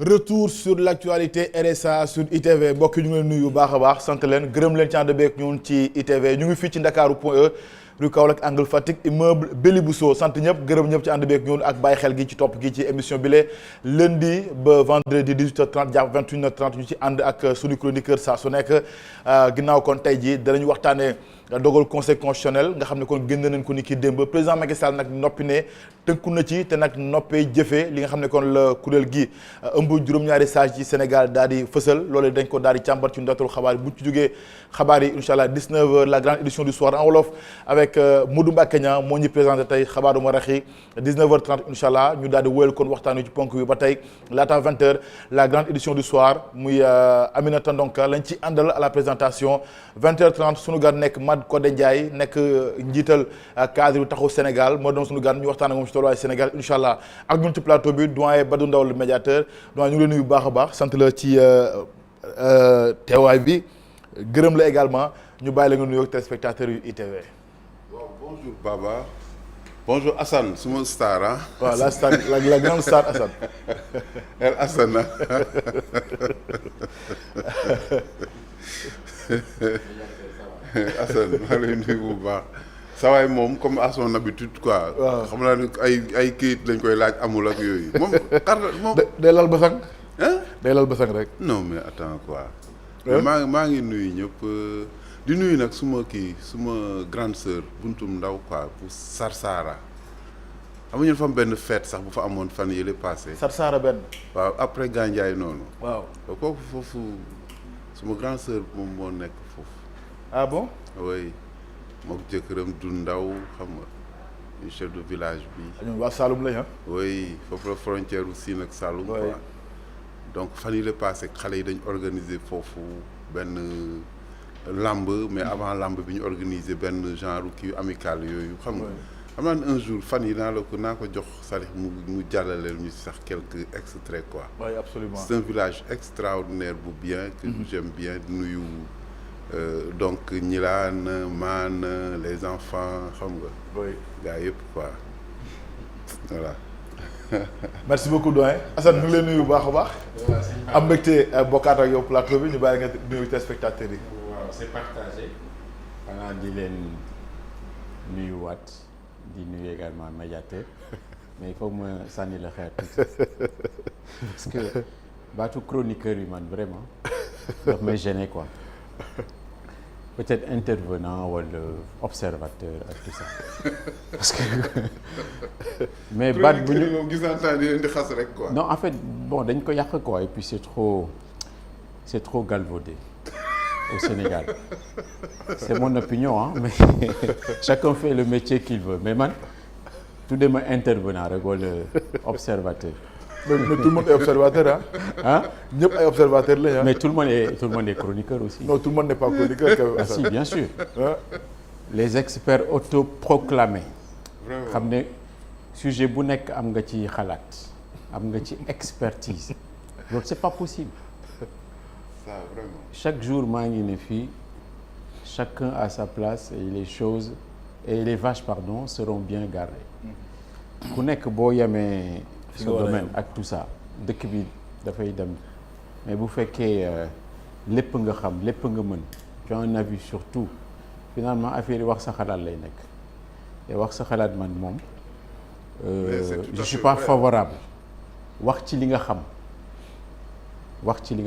retour sur l'actualité RSA sur ITV mbokk yi ñu ngi leen nuyu bu baax a baax sant leen gërëm leen ci ànd beeg ñun ci ITV ñu ngi fii ci Ndakaaru point E rue Kaolack angle Fatick immeuble Béli Bousso sant ñëpp gërëm ñëpp ci ànd beeg ñun ak bàyyi xel gi ci topp gi ci émission bi le lundi ba vendredi 18h30 jàpp 21h30 ñu ci ànd ak suñu chroniqueur saa su nekk ginnaaw kon tey jii danañu waxtaanee dogal conseil constitutionnel nga xam ne kon génn nañ ko ni ki démb président Macky Sall nag noppi ne tënku na ci te nag noppee jëfee li nga xam ne kon la kuréel gi ëmb juróom-ñaari sages ci Sénégal daal di fësal loolu dañ ko daal di càmbar ci ndorteelu xabaar yi bu ci jógee xabaar yi incha allah 19h la grande édition du soir en wolof avec Modou Mbacké Niang moo ñu présenté tey xabaaru maraxi 19h30 incha allah ñu daal di wéyal kon waxtaan wi ci ponk bi ba tey laata 20h la grande édition du soir muy Aminata Ndonka lañ ci àndal à la présentation 20h30 sunu gan nekk Codé Ndiaye nekk njiital cadre yu taxawu Sénégal moo doon suñu gan ñu waxtaan ak moom ci tolluwaay Sénégal incha allah ak ñun ci plateau bi doyen Badou Ndaw le médiateur doyen ñu ngi lay nuyu bu baax a baax sant la ci teewaay bi gërëm la également ñu bàyyi la nga nuyoo ak téléspectateurs yu ITV. waaw bonjour Baba bonjour Assane suma star ah. waaw la star la grande star Assane. El Assane Assane maa lay nuyu bu baax saa waay moom comme à son habitude quoi. waaw xam naa ne ay kayit lañ koy laaj amul ak yooyu moom. moom day lal basang. ah day lal basang rek. non mais attends quoi. maa ngi nuyu ñëpp di nuyu nag suma grande sœur Buntum Ndaw quoi pour Sarsara xam nga ñu dafa am benn fête sax bu fa amoon fan yële passé. Sarsara benn. waaw après Gandiaye noonu. waaw kooku foofu suma grande sœur moom moo nekk foofu. ah bon. oui mook jëkkëram du ndaw xam nga chef de village bi. ñun waa Saloum lañ ah. oui foofu la frontière u Sine ak Saloum quoi. donc fan yi la passé xale yi dañ organiser foofu benn lamb mais avant lamb bi ñu organiser benn genre kii amical yooyu xam nga. xam naa ne un jour fan yi naa ko jox Salih mu jàllaleel ñu sax quelques extraits quoi. oui absolument c'est un village extraordinaire bu bien que j'aime bien di nuyu donc Ñilaan Maan les enfants xam nga. oui gars yëpp quoi voilà. merci beaucoup doyen Assane ñu ngi lay nuyu bu baax a baax. am mbégte bokkaat ak yow plateau bi ñu bàyyi nga nuyu téléspectateurs yi. waaw c'est partagé. xanaa di leen nuyuwaat di nuyu également médiateur mais il faut ma sànni la xeer tuuti parce que baatu chroniqueur yi man vraiment daf may gêner quoi peut-être intervenant wala observateur ak tout ça parce que mais baat bu ñu moom gis naa temps di leen di xas rek quoi. non en fait bon dañ ko yàq quoi et puis c'est trop galvaudé au Sénégal c'est mon opinion hein mais chacun fait le métier qu'il veut mais man tuddee ma intervenant rek wala observateur. mais tout le monde est observateur ah. ñëpp ay observateur lañ mais tout le monde est chroniqueur aussi. non tout le monde n'est pas chroniqueur. ah si bien sûr. les experts autoproclamés. vraiment xam ne sujet bu nekk am nga ci xalaat am nga ci expertise loolu c'est pas possible. ça vraiment. chaque jour maa ngi ne fii chacun à sa place et les choses et les vaches pardon seront bien garées ku nekk boo yemee ce domaine ak tout ça dëkk bi dafay dem mais bu fekkee lépp nga xam lépp nga mën tu as un avis sur tout finalement affaire yi wax sa xalaat lay nekk te wax sa xalaat man moom je suis pas favorable wax ci li nga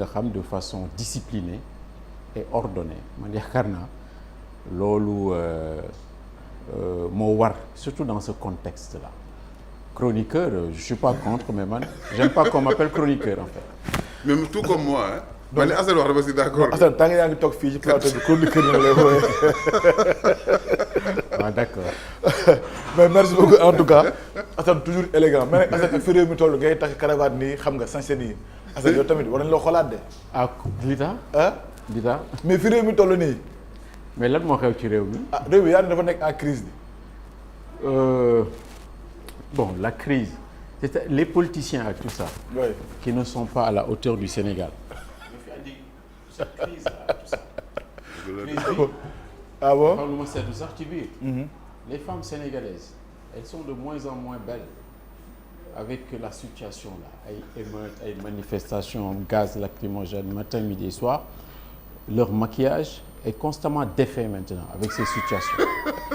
xam de façon disciplinée et ordonnée man yaakaar naa loolu moo war surtout dans ce contexte-là. Chroniqueur, je suis pas contre mais man j'aime pas qu'on m'appelle chroniqueur en fait. même tout comme moi hein. man li Assane wax dama si d'accord. Assane tant que yaa ngi toog fii ci plateau bi chroniqueur yi lay wooyee. waaw d'accord. mais merci beaucoup en tout cas Assane toujours élégant mais nag Assane ak fi réew mi toll ngay takk cravate nii xam nga sañse nii Assane yow tamit war nañ loo xoolaat de. ah lita lita mais fi réew mi toll nii. mais lan moo xew ci réew mi. ah réew mi yaa ne dafa nekk en crise bi. Bon, la crise, c'est les politiciens avec tout ça, oui, qui ne sont pas à la hauteur du Sénégal. ah bon. Xam lu ma seetlu sax ci biir. Les femmes sénégalaises, elles sont de moins en moins belles. avec la situation là ay émeutes ay manifestations gaz lacrymogène matin midi et soir leur maquillage est constamment défait maintenant avec ces situations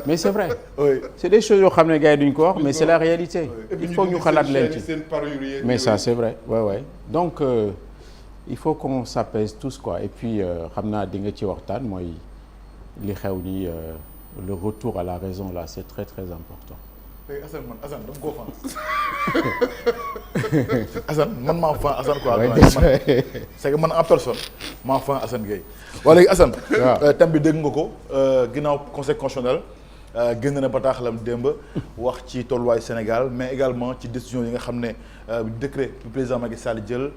mais c'est vrai. oui c'est des choses yoo xam ne gars yi duñ ko wax mais c'est la réalité. il faut ñu xalaat leen ci mais ça c'est vrai ouais donc il faut qu'on s'apaise tous quoi et puis xam naa di nga ci waxtaan mooy li xew ni le retour à la raison là c'est très très important. léegi Assane dama koo fan Assane man maa fan Assane quoi. c'est que man en personne maa fan Assane Gueye. waa léegi Assane. waaw thème bi dégg nga ko ginnaaw conseil constitutionnel génn na bataaxalam démb wax ci tolluwaay Sénégal mais également ci décision yi nga xam ne décret bu président Macky Sall jël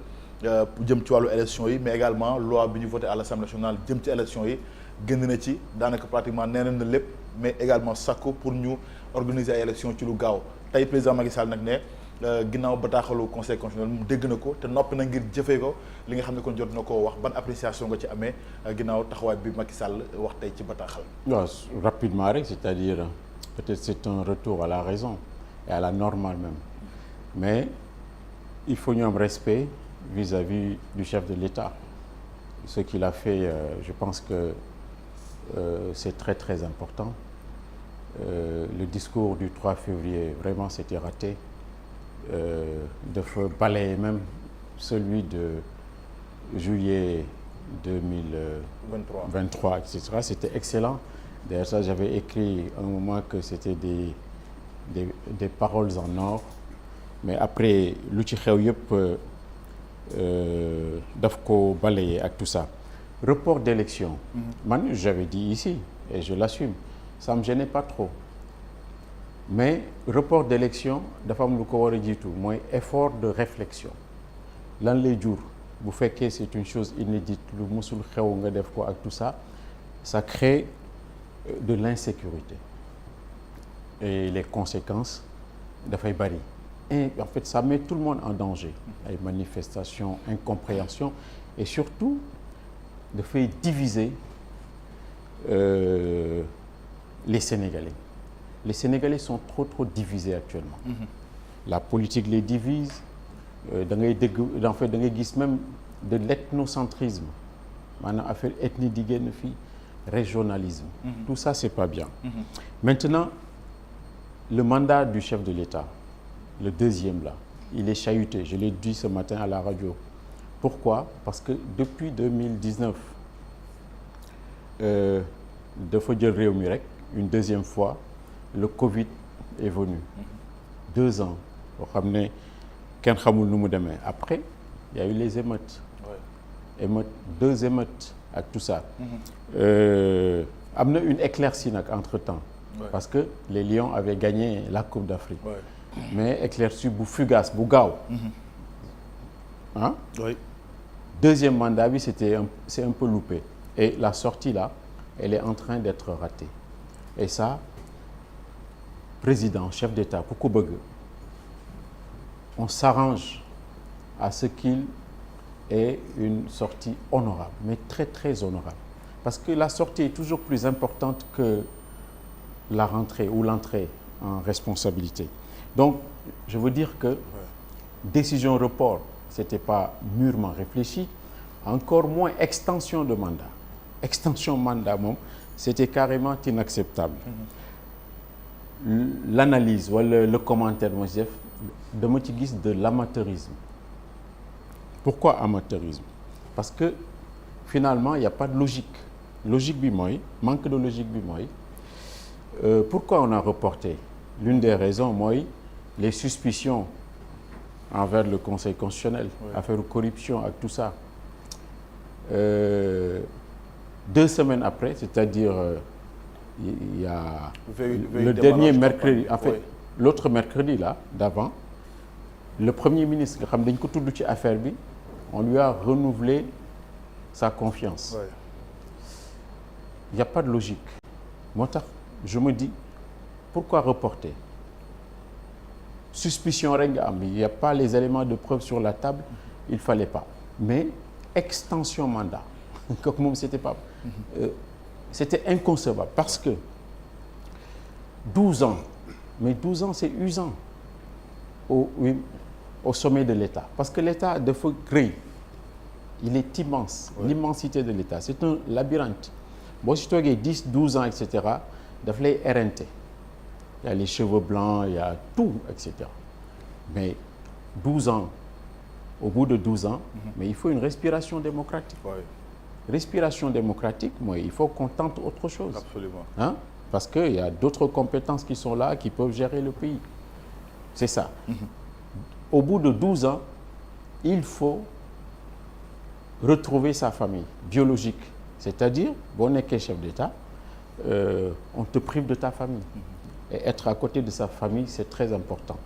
jëm ci wàllu élection yi mais également loi bi ñu voté à l'Assemblée nationale jëm ci élection yi génn na ci daanaka pratiquement nee na lépp mais également sakku pour ñu organiser ay élection ci lu gaaw tey président Macky Sall nag ne ginnaaw bataaxalu conseil constitutionnel mu dégg na ko te noppi na ngir jëfee ko li nga xam ne kon jot na koo wax ban appréciation nga ci amee ginnaaw taxawaay bi Macky Sall wax tey ci bataaxal. waaw rapidement rek c'est-à-dire peut-être c'est un retour à la raison et à la normale même mais il faut ñu am respect vis-à-vis du chef de l'État ce qu'il a fait je pense que c'est très très important. Le discours du 3 février, vraiment, c'était raté. Dafa balayer même celui de juillet 2023, etc. C'était excellent. D'ailleurs, ça, j'avais écrit à un moment que c'était des paroles en or. Mais après, lu ci xew yëpp daf ko balayer ak tout ça. Report d'élection. Man, j'avais dit ici, et je l'assume. Ça me gênait pas trop mais report d'élection dafa am lu ko war a jiitu mooy effort de réflexion lan lay jur bu fekkee c'est une chose inédite lu musul xew nga def ko ak tout ça ça crée de l'insécurité et les conséquences dafay bari et en fait ça met tout le monde en danger ay manifestations incompréhension et surtout dafay diviser les Sénégalais. Les Sénégalais sont trop divisés actuellement. La politique les divise. Da ngay dégg en fait da ngay gis même de l'ethnocentrisme maanaam affaire ethnie di génn fii régionalisme. Tout ça c'est pas bien. Maintenant le mandat du chef de l'État le deuxième là il est chahuté je l'ai dit ce matin à la radio. Pourquoi? Parce que depuis 2019 dafa jël réew mi rek une deuxième fois le Covid est venu 2 ans boo xam ne kenn xamul nu mu demee après il y a eu les émeutes émeutes 2 émeutes ak tout ça am na une éclaircie nag entre-temps parce que les Lions avaient gagné la Coupe d'Afrique mais éclaircie bu fugace bu gaaw ah deuxième mandat bi c'est un peu loupé et la sortie là elle est en train d'être ratée et ça président chef d'État ku ko bëgg on s'arrange à ce qu'il ait une sortie honorable mais très très honorable parce que la sortie est toujours plus importante que la rentrée ou l'entrée en responsabilité donc je veux dire que décision report c'était pas mûrement réfléchi encore moins extension de mandat moom c'était carrément inacceptable l'analyse wala le commentaire moi def dama ci gis de l'amateurisme pourquoi amateurisme parce que finalement il y a pas de logique bi mooy manque de logique bi mooy pourquoi on a reporté l'une des raisons mooy les suspicions envers le Conseil constitutionnel affaire corruption ak tout ça 2 semaines après c'est-à-dire il y a le dernier mercredi en fait l'autre mercredi là d'avant le premier ministre nga xam dañ ko tudd ci affaire bi on lui a renouvelé sa confiance il y a pas de logique moo tax je me dis pourquoi reporter suspicion rek nga am il y a pas les éléments de preuve sur la table il fallait pas mais extension mandat kooku moom c'était pas c'était inconcevable parce que 12 ans mais 12 ans c'est usant au sommet de l'État. Parce que l'État dafa rëy, il est immense. Ouais. L'immensité de l'État, c'est un labyrinthe. Boo si toogee 10 12 ans et cetera daf lay éreinter. Il y a les cheveux blancs, il y a tout et cetera. Mais 12 ans, au bout de 12 ans, mais il faut une respiration démocratique. Ouais. Respiration démocratique, moi, il faut qu'on tente autre chose. Absolument. Hein? Parce qu'il y a d'autres compétences qui sont là, qui peuvent gérer le pays. C'est ça. Au bout de 12 ans, il faut retrouver sa famille biologique. C'est-à-dire, boo nekkee chef d'État, on te prive de ta famille. Et être à côté de sa famille, c'est très important.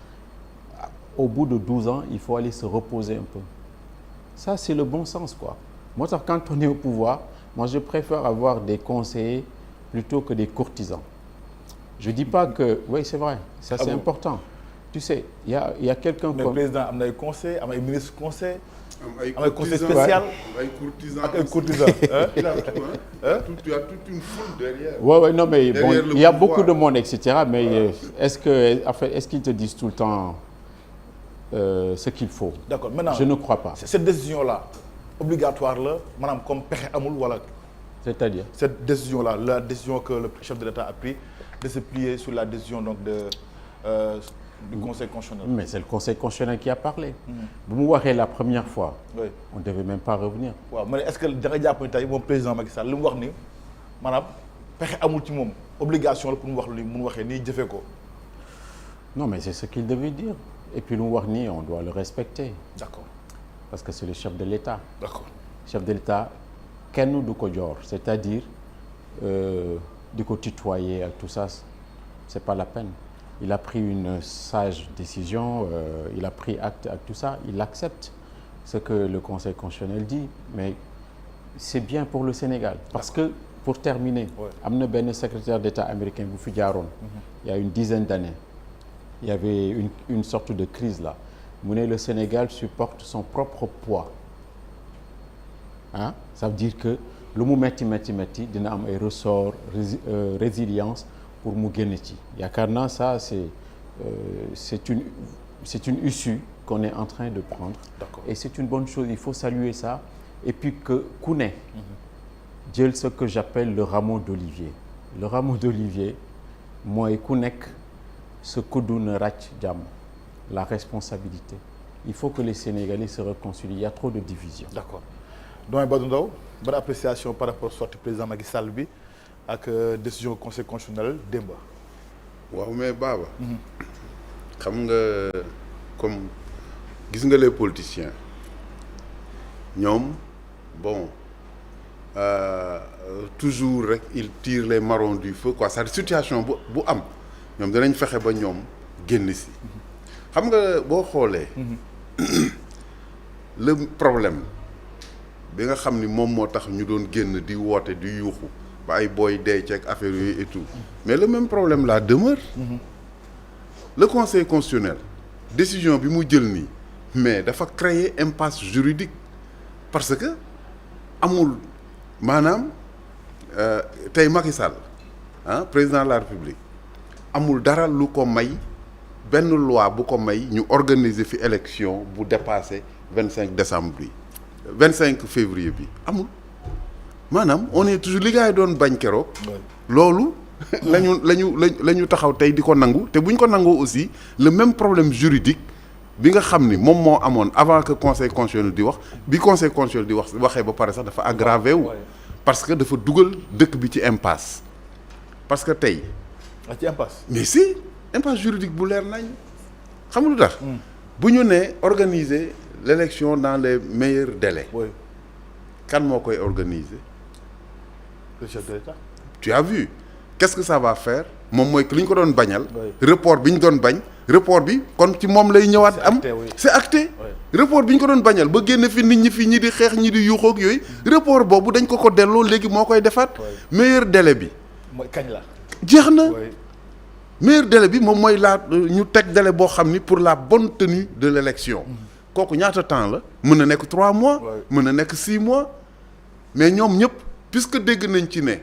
Au bout de 12 ans, il faut aller se reposer un peu. Ça, c'est le bon sens, quoi. Moi, quand on est au pouvoir, moi, je préfère avoir des conseillers plutôt que des courtisans. Je ne dis pas que... Oui, c'est vrai. Ça, c'est important. Tu sais, il y a quelqu'un comme... Le président a des conseils, a des ministres conseils, a des conseils spéciaux. Ay courtisans. Ak ay courtisans. Il a tout, tu as toute une foule derrière. Oui, non, mais bon, il y a beaucoup de monde, etc. Mais est-ce qu'ils te disent tout le temps ce qu'il faut? D'accord. Maintenant, je ne crois pas. Cette décision-là, obligatoire, là, madame, comme Père Amoul, voilà. C'est-à-dire? Cette décision-là, la décision que le chef de l'État a prise, de se plier sur la décision donc, du Conseil constitutionnel. Mais c'est le Conseil constitutionnel qui a parlé. Bu mu waxee la première fois, oui. On ne devait même pas revenir. waaw mais est-ce que da nga jàpp ne tey moom président Macky Sall li mu wax ni maanaam pexe amul ci moom obligation la pour mu wax lu mu waxee nii jëfee ko. Non, mais c'est ce qu'il devait dire. Et puis lu mu wax nii, on doit le respecter. D'accord. Parce que c'est le chef de l'État. D'accord. Chef de l'État, kenn du ko joor, c'est-à-dire di ko tutoyer ak tout ça, c'est pas la peine. Il a pris une sage décision, il a pris acte avec tout ça, il accepte ce que le Conseil constitutionnel dit, mais c'est bien pour le Sénégal. Parce que, pour terminer, am na benn secrétaire d'État américain bu fi jaaroon, il y a une dizaine d'années, il y avait une sorte de crise là. Mu ne le Sénégal supporte son propre poids. Hein? Ça veut dire que lu mu metti dina am ay ressort, résilience pour mu génn ci. Yaakaar naa ça c'est une issue qu'on est en train de prendre. D'accord. Et c'est une bonne chose, il faut saluer ça. Et puis que ku ne jël ce que j'appelle le rameau d'olivier. Le rameau d'olivier mooy ku nekk sa kuddu na ràcc jàmm, la responsabilité. Il faut que les Sénégalais se réconcilient. Il y a trop de divisions. D'accord. Doyen Badou Ndao, bonne appréciation par rapport à sortie président Macky Sall bi ak décision Conseil constitutionnel démb. waaw mais Baba. xam nga comme gis nga les politiciens ñoom bon toujours rek ils tirent les marrons du feu quoi c'est-à-dire situation bu am ñoom danañ fexe ba ñoom génn si. xam nga boo xoolee. le problème bi nga xam ni moom moo tax ñu doon génn di woote di yuuxu. ba ay booy dee ceeg affaire yooyu et tout mais le même problème là demeure. Le Conseil constitutionnel décision bi mu jël nii mais dafa créer impasse juridique parce que amul maanaam tey Macky Sall président de la République amul dara lu ko may benn loi bu ko may ñu organiser fi élection bu dépasser 25 décembre bi 25 février bi amul. maanaam on est toujours li gars yi doon bañ keroog. loolu la ñu taxaw tey di ko nangu te bu ñu ko nangoo aussi le même problème juridique bi nga xam ni moom moo amoon avant que conseil constitutionnel di wax bi conseil constitutionnel di waxee ba pare sax dafa aggravé wu. parce que dafa dugal dëkk bi ci impasse. parce que tey. ci impasse. mais si impasse juridique bu leer nañ xam nga lu tax. bu ñu nee organiser l'élection dans les meilleurs délais. kan moo koy organiser. Le chef de l'État. Tu as vu qu'est-ce que ça va faire moom mooy que li ñu ko doon bañal. report bi ñu doon bañ. report bi kon ci moom lay ñëwaat am. c'est acté. report bi ñu ko doon bañal ba génn fi nit ñi fi ñi di xeex ñi di yuuxoog yooyu. report boobu dañ ko delloo léegi moo koy defaat. meilleur délai bi. mooy kañ la. jeex na. meilleur délai bi moom mooy ñu teg délai boo xam ni pour la bonne tenue de l'élection. kooku ñaata temps la mën na nekk 3 mois. mën na nekk 6 mois. mais ñoom ñëpp. puisque dégg nañ ci ne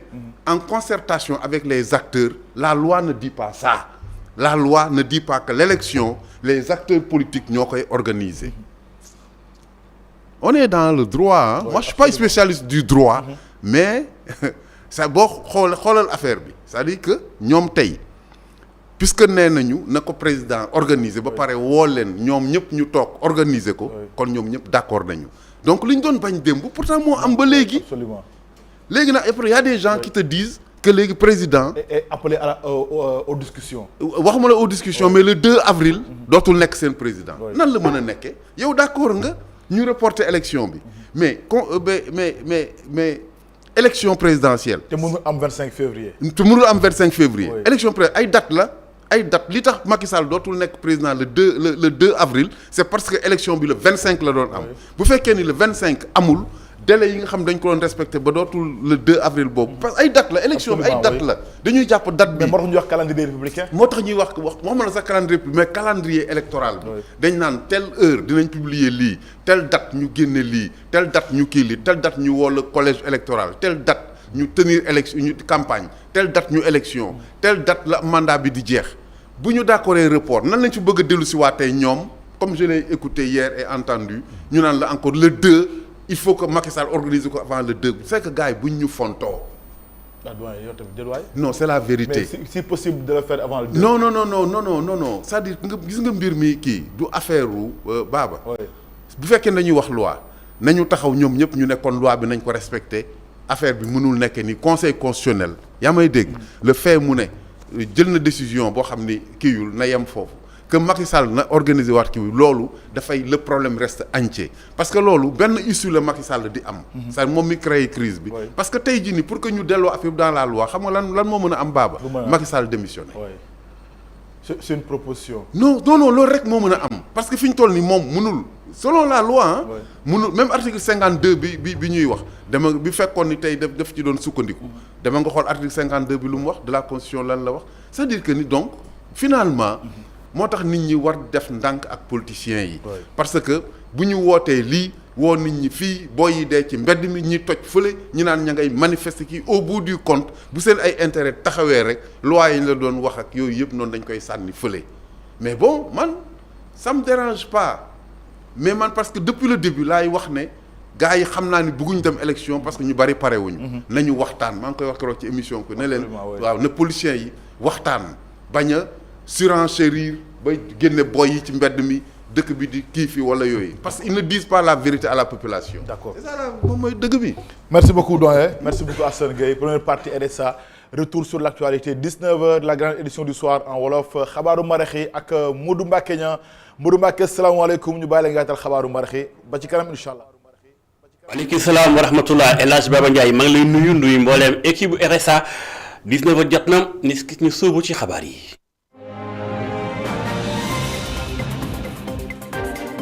en concertation avec les acteurs la loi ne dit pas ça la loi ne dit pas que l'élection les acteurs politiques ñoo koy organiser on est dans le droit hein. Moi je suis pas spécialiste du droit mais ça boo xoolal affaire bi c'est-à-dire que ñoom tey puisque nee nañu na ko président organiser ba pare woo leen ñoom ñëpp ñu toog organiser ko kon ñoom ñëpp d'accord nañu donc li ñu doon bañ démb pourtant moo am ba léegi absolument léegi nag après y a des gens qui te disent que léegi président et appelé aux discussions waxuma la aux discussions mais le 2 avril dootul nekk seen président nan la mën a nekkee yow d'accord nga ñu reporter élection bi mais élection présidentielle te mënul am 25 février te mënul am 25 février élection présidentielle ay date la ay date li tax Macky Sall dootul nekk président le 2 avril c'est parce que élection bi le 25 la doon am bu fekkee ni le 25 amul délai yi nga xam dañ ko doon respecté ba dootul le 2 avril boobu parce que ay date la élection bi ay date la dañuy jàpp date bi mais moo tax ñuy wax calendrier républicain moo tax ñuy waxuma la sax calendrier mais calendrier électoral bi dañ naan telle heure dinañ publier lii telle date ñu génne lii telle date ñu kii lii telle date ñu woo le collège électoral telle date ñu tenir élection ñu campagne telle date ñu élection telle date la mandat bi di jeex bu ñu d'accordé report nan lañ ci bëgg a dellu si waatee ñoom comme je l'ai écouté hier et entendu ñu naan la encore le 2 il faut que Macky Sall organise ko avant le 2 c'est que gars yi buñ ñu fontoo. yow tamit jël waay. non c'est la vérité. mais si possible de le faire avant le 2. non c'est-à-dire nga gis nga mbir mi kii du affaire Baba. bu fekkee dañuy wax loi nañu taxaw ñoom ñëpp ñu nekkoon loi bi nañ ko respecter affaire bi mënul nekk ni conseil constitutionnel yaa may dégg. le fait mu ne jël na décision boo xam ni kiiwul na yem foofu. que Macky Sall na organiser waat kii bi loolu dafay le problème reste entier parce que loolu benn issue la Macky Sall di am. c'est moom mi créé crise bi. parce que tey jii nii pour que ñu delloo affaire dans la loi xam nga lan moo mën a am Baba. Macky Sall démissionné. c'est une proposition. non loolu rek moo mën a am parce que fi ñu toll nii moom mënul selon la loi ah. mënul même article 52 bi ñuy wax dama bi fekkoon ni tey daf ci doon sukkandiku. dama nga xool article 52 bi lu mu wax de la constitution lan la wax c'est-à-dire que ni donc finalement. moo tax nit ñi war def ndànk ak politiciens yi. parce que bu ñu wootee lii woo nit ñi fii booy yi dee ci mbedd mi ñi toj fële ñi naan ña ngay manifester kii au bout du compte bu seen ay intérêt taxawee rek loi yi la doon wax ak yooyu yëpp noonu dañ koy sànni fële. mais bon man ça me dérange pas mais man parce que depuis le début laay wax ne gars yi xam naa ni bëgguñ dem élection parce que ñu bari pare wuñu nañu waxtaan maa ngi koy wax keroog ci émission ko ne leen waaw na politiciens yi waxtaan bañ a surenchérir ba génne boy yi ci mbedd mi dëkk bi di kii fii wala yooyu parce qu'ils ne disent pas la vérité à la population. D'accord. C'est ça la moom mooy dëgg bi. merci beaucoup doyen merci beaucoup Assane Gueye première partie RSA retour sur l'actualité 19h la grande édition du soir en wolof xabaaru maraxi ak Modou Mbacké Niang Modou Mbacké salaamaaleykum ñu bàyyi la nga yaatal xabaaru maraxi ba ci kanam incha allah. waaleykum salaam wa rahmatullah El Hadj Baba Ndiaye maa ngi lay nuyu mbooleem équipe bu RSA 19h jot na ñu sóobu ci xabaar yi.